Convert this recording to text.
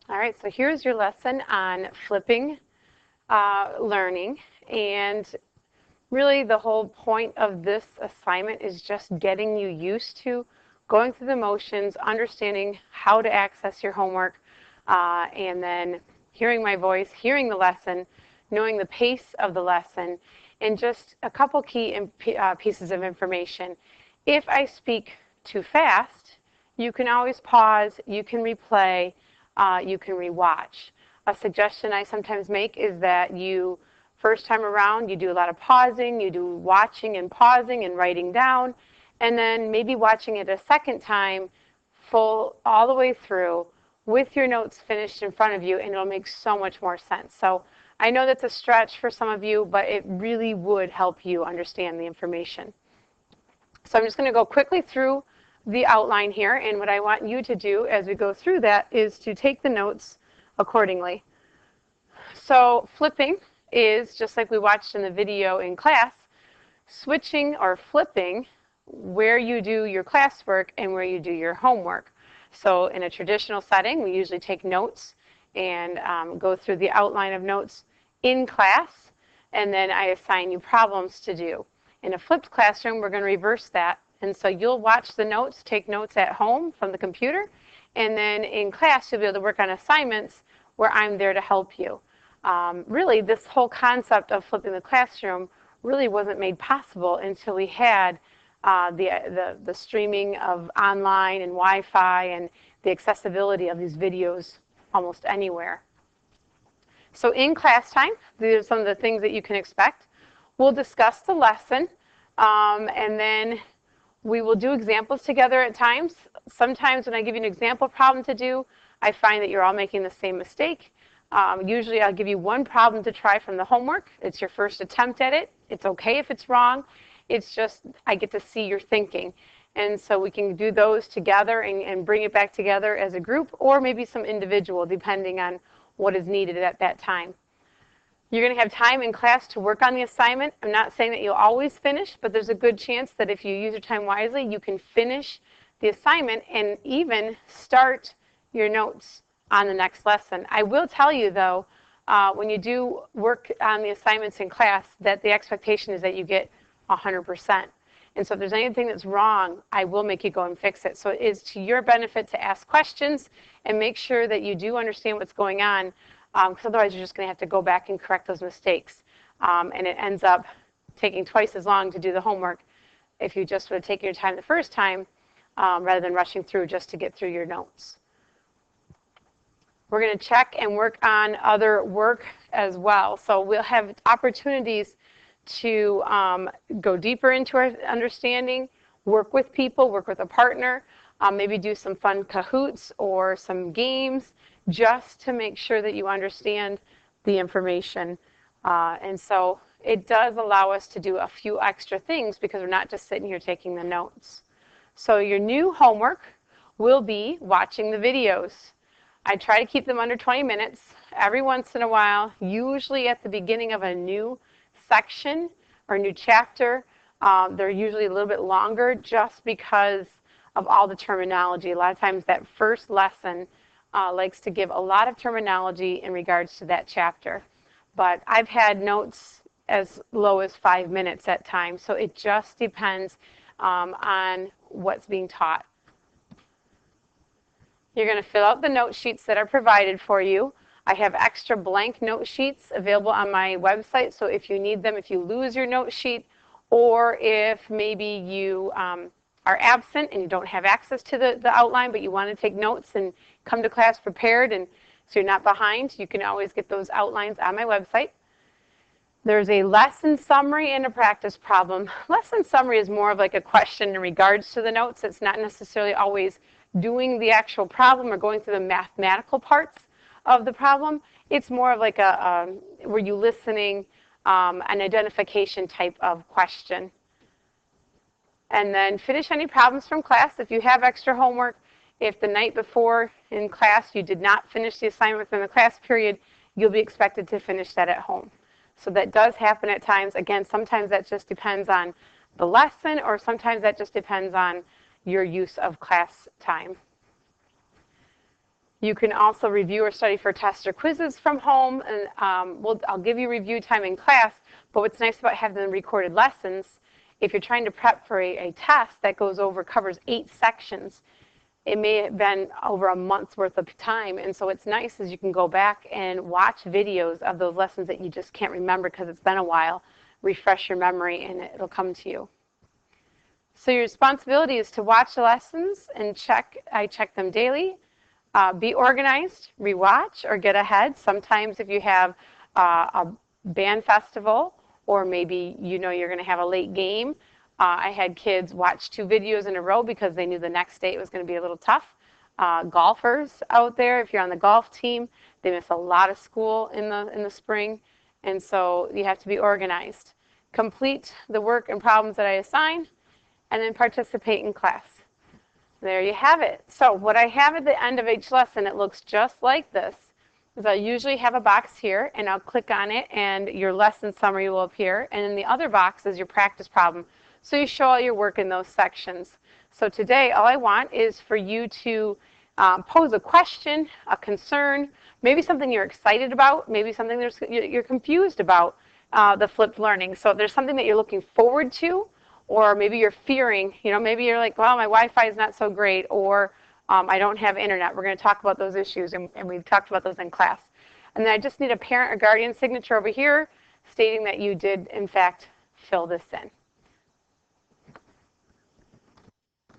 All right, so here's your lesson on flipping learning. And really the whole point of this assignment is just getting you used to going through the motions, understanding how to access your homework, and then hearing my voice, hearing the lesson, knowing the pace of the lesson, and just a couple key pieces of information. If I speak too fast, you can always pause, you can replay, you can rewatch. A suggestion I sometimes make is that you, first time around, you do a lot of pausing, you do watching and pausing and writing down, and then maybe watching it a second time, full all the way through, with your notes finished in front of you, and it'll make so much more sense. So I know that's a stretch for some of you, but it really would help you understand the information. So I'm just going to go quickly through the outline here, and what I want you to do as we go through that is to take the notes accordingly. So flipping is, just like we watched in the video in class, switching or flipping where you do your classwork and where you do your homework. So in a traditional setting, we usually take notes and go through the outline of notes in class, and then I assign you problems to do. In a flipped classroom, we're going to reverse that. And so you'll watch the notes, take notes at home from the computer, and then in class, you'll be able to work on assignments where I'm there to help you. Really, this whole concept of flipping the classroom really wasn't made possible until we had the streaming of online and Wi-Fi and the accessibility of these videos almost anywhere. So in class time, these are some of the things that you can expect. We'll discuss the lesson, and then we will do examples together at times. Sometimes when I give you an example problem to do, I find that you're all making the same mistake. Usually I'll give you one problem to try from the homework. It's your first attempt at it. It's okay if it's wrong. It's just I get to see your thinking. And so we can do those together and bring it back together as a group, or maybe some individual, depending on what is needed at that time. You're going to have time in class to work on the assignment. I'm not saying that you'll always finish, but there's a good chance that if you use your time wisely, you can finish the assignment and even start your notes on the next lesson. I will tell you, though, when you do work on the assignments in class, that the expectation is that you get 100%. And so if there's anything that's wrong, I will make you go and fix it. So it is to your benefit to ask questions and make sure that you do understand what's going on, because otherwise you're just going to have to go back and correct those mistakes. And it ends up taking twice as long to do the homework if you just would have taken your time the first time rather than rushing through just to get through your notes. We're going to check and work on other work as well. So we'll have opportunities to go deeper into our understanding, work with people, work with a partner, maybe do some fun Kahoots or some games just to make sure that you understand the information. And so it does allow us to do a few extra things because we're not just sitting here taking the notes. So your new homework will be watching the videos. I try to keep them under 20 minutes. Every once in a while, usually at the beginning of a new section or new chapter, they're usually a little bit longer just because of all the terminology. A lot of times that first lesson likes to give a lot of terminology in regards to that chapter. But I've had notes as low as 5 minutes at times, so it just depends on what's being taught. You're going to fill out the note sheets that are provided for you. I have extra blank note sheets available on my website, so if you need them, if you lose your note sheet, or if maybe you are absent and you don't have access to the outline, but you want to take notes and come to class prepared and so you're not behind, you can always get those outlines on my website. There's a lesson summary and a practice problem. Lesson summary is more of like a question in regards to the notes. It's not necessarily always doing the actual problem or going through the mathematical parts of the problem. It's more of like were you listening, an identification type of question. And then finish any problems from class. If you have extra homework, if the night before in class you did not finish the assignment within the class period, you'll be expected to finish that at home. So that does happen at times. Again, sometimes that just depends on the lesson, or sometimes that just depends on your use of class time. You can also review or study for tests or quizzes from home, and I'll give you review time in class, but what's nice about having the recorded lessons, if you're trying to prep for a test that covers 8 sections, it may have been over a month's worth of time, and so what's nice is you can go back and watch videos of those lessons that you just can't remember because it's been a while, refresh your memory, and it'll come to you. So your responsibility is to watch the lessons and I check them daily. Be organized, rewatch, or get ahead. Sometimes if you have a band festival, or maybe you know you're going to have a late game, I had kids watch 2 videos in a row because they knew the next day it was going to be a little tough. Golfers out there, if you're on the golf team, they miss a lot of school in the spring, and so you have to be organized. Complete the work and problems that I assign, and then participate in class. There you have it. So what I have at the end of each lesson, it looks just like this, is I usually have a box here, and I'll click on it, and your lesson summary will appear. And in the other box is your practice problem. So you show all your work in those sections. So today, all I want is for you to pose a question, a concern, maybe something you're excited about, maybe something you're confused about the flipped learning. So if there's something that you're looking forward to, or maybe you're fearing, maybe you're like, well, my Wi-Fi is not so great, or I don't have internet. We're going to talk about those issues, and we've talked about those in class. And then I just need a parent or guardian signature over here stating that you did, in fact, fill this in.